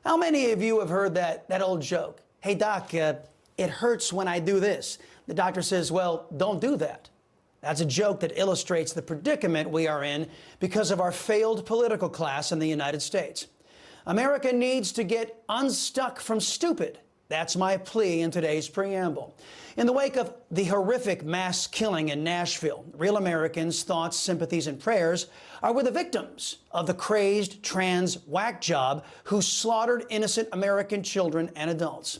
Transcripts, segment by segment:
How many of you have heard that old joke? Hey, doc, it hurts when I do this. The doctor says, well, don't do that. That's a joke that illustrates the predicament we are in because of our failed political class in the United States. America needs to get unstuck from stupid. That's my plea in today's preamble. In the wake of the horrific mass killing in Nashville, real Americans' thoughts, sympathies, and prayers are with the victims of the crazed trans whack job who slaughtered innocent American children and adults.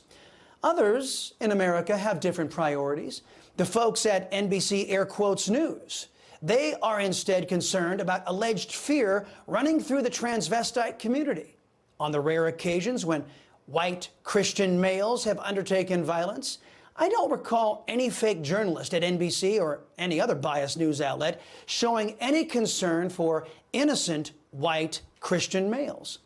Others in America have different priorities. The folks at NBC air quotes news. They are instead concerned about alleged fear running through the transvestite community. On the rare occasions when white Christian males have undertaken violence, I don't recall any fake journalist at NBC or any other biased news outlet showing any concern for innocent white Christian males.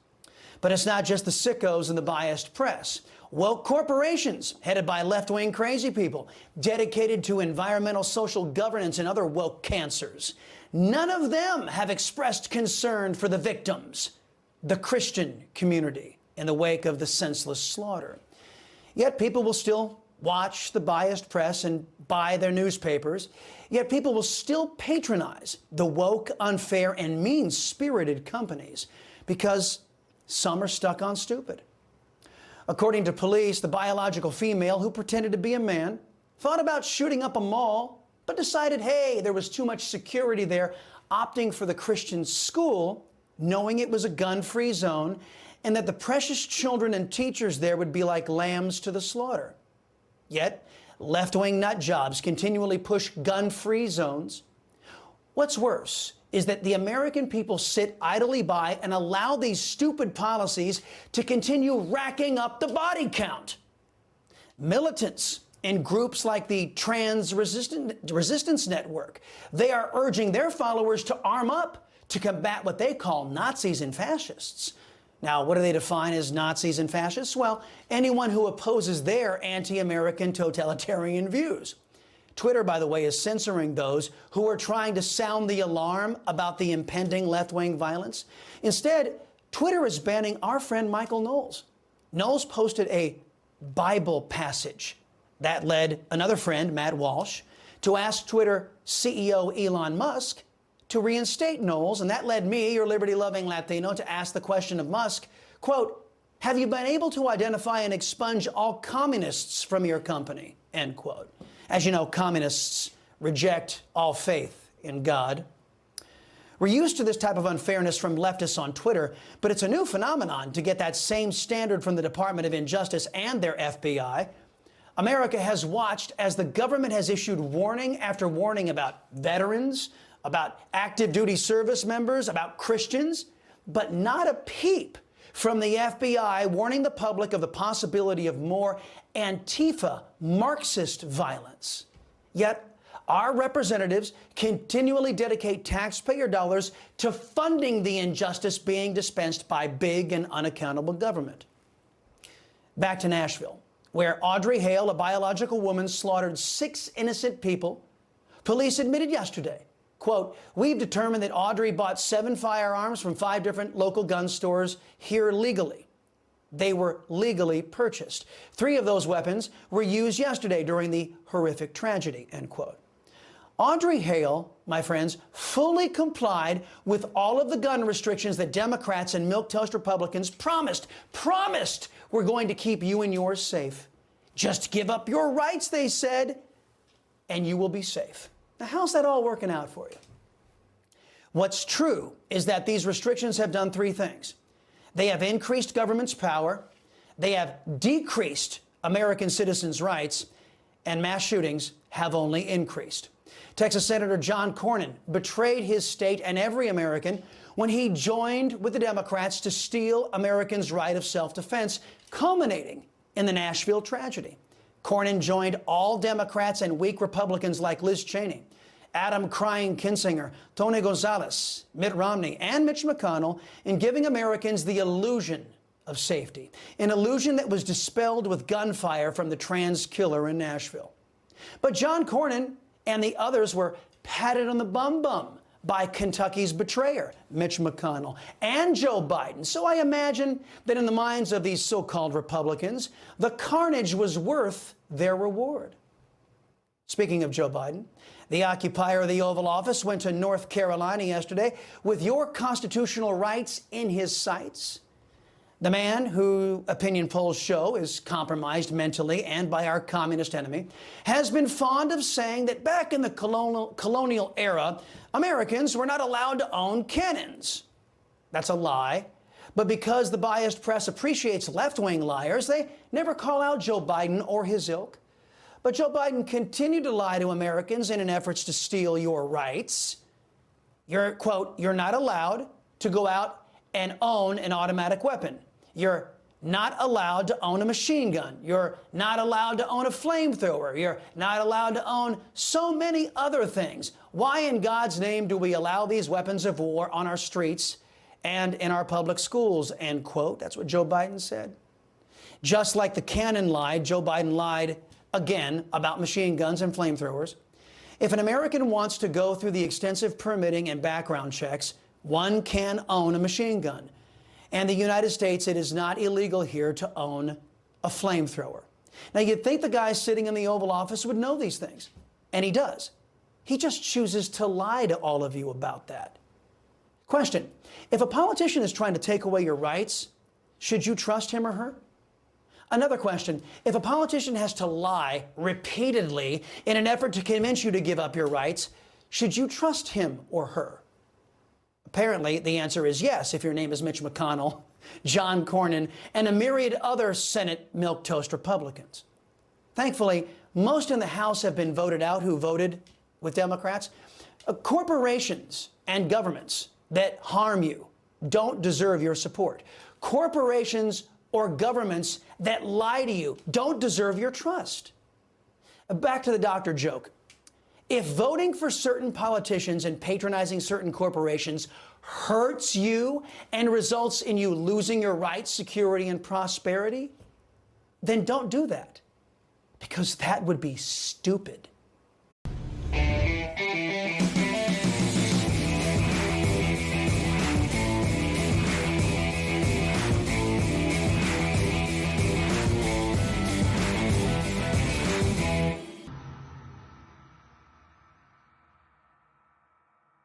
But it's not just the sickos and the biased press. Woke corporations, headed by left-wing crazy people, dedicated to environmental social governance and other woke cancers. None of them have expressed concern for the victims, the Christian community, in the wake of the senseless slaughter. Yet people will still watch the biased press and buy their newspapers. Yet people will still patronize the woke, unfair, and mean-spirited companies because some are stuck on stupid. According to police, the biological female who pretended to be a man thought about shooting up a mall, but decided, hey, there was too much security there, opting for the Christian school, knowing it was a gun-free zone, and that the precious children and teachers there would be like lambs to the slaughter. Yet, left-wing nut jobs continually push gun-free zones. What's worse is that the American people sit idly by and allow these stupid policies to continue racking up the body count. Militants in groups like the Trans Resistance Network, they are urging their followers to arm up to combat what they call Nazis and fascists. Now, what do they define as Nazis and fascists? Well, anyone who opposes their anti-American totalitarian views. Twitter, by the way, is censoring those who are trying to sound the alarm about the impending left-wing violence. Instead, Twitter is banning our friend Michael Knowles. Knowles posted a Bible passage that led another friend, Matt Walsh, to ask Twitter CEO Elon Musk to reinstate Knowles, and that led me, your liberty-loving Latino, to ask the question of Musk, quote, have you been able to identify and expunge all communists from your company, end quote. As you know, communists reject all faith in God. We're used to this type of unfairness from leftists on Twitter, but it's a new phenomenon to get that same standard from the Department of Injustice and their FBI. America has watched as the government has issued warning after warning about veterans, about active duty service members, about Christians, but not a peep from the FBI warning the public of the possibility of more Antifa Marxist violence. Yet, our representatives continually dedicate taxpayer dollars to funding the injustice being dispensed by big and unaccountable government. Back to Nashville, where Audrey Hale, a biological woman, slaughtered 6 innocent people. Police admitted yesterday, quote, we've determined that Audrey bought 7 firearms from 5 different local gun stores here legally. They were legally purchased. 3 of those weapons were used yesterday during the horrific tragedy, end quote. Audrey Hale, my friends, fully complied with all of the gun restrictions that Democrats and milquetoast Republicans promised were going to keep you and yours safe. Just give up your rights, they said, and you will be safe. Now, how's that all working out for you? What's true is that these restrictions have done 3 things. They have increased government's power, they have decreased American citizens' rights, and mass shootings have only increased. Texas Senator John Cornyn betrayed his state and every American when he joined with the Democrats to steal Americans' right of self-defense, culminating in the Nashville tragedy. Cornyn joined all Democrats and weak Republicans like Liz Cheney, Adam Crying Kinzinger, Tony Gonzalez, Mitt Romney, and Mitch McConnell in giving Americans the illusion of safety, an illusion that was dispelled with gunfire from the trans killer in Nashville. But John Cornyn and the others were patted on the bum by Kentucky's betrayer, Mitch McConnell, and Joe Biden. So I imagine that in the minds of these so-called Republicans, the carnage was worth their reward. Speaking of Joe Biden, the occupier of the Oval Office went to North Carolina yesterday with your constitutional rights in his sights. The man who opinion polls show is compromised mentally and by our communist enemy has been fond of saying that back in the colonial era, Americans were not allowed to own cannons. That's a lie. But because the biased press appreciates left-wing liars, they never call out Joe Biden or his ilk. But Joe Biden continued to lie to Americans in an effort to steal your rights. You're, quote, you're not allowed to go out and own an automatic weapon. You're not allowed to own a machine gun. You're not allowed to own a flamethrower. You're not allowed to own so many other things. Why in God's name do we allow these weapons of war on our streets and in our public schools, end quote. That's what Joe Biden said. Just like the cannon lied, Joe Biden lied again about machine guns and flamethrowers. If an American wants to go through the extensive permitting and background checks, one can own a machine gun. And in the United States, it is not illegal here to own a flamethrower. Now, you'd think the guy sitting in the Oval Office would know these things, and he does. He just chooses to lie to all of you about that. Question: if a politician is trying to take away your rights, should you trust him or her? Another question: if a politician has to lie repeatedly in an effort to convince you to give up your rights, should you trust him or her? Apparently, the answer is yes, if your name is Mitch McConnell, John Cornyn, and a myriad other Senate milquetoast Republicans. Thankfully, most in the House have been voted out who voted with Democrats. Corporations and governments that harm you don't deserve your support. Corporations or governments that lie to you don't deserve your trust. Back to the doctor joke. If voting for certain politicians and patronizing certain corporations hurts you and results in you losing your rights, security, and prosperity, then don't do that, because that would be stupid.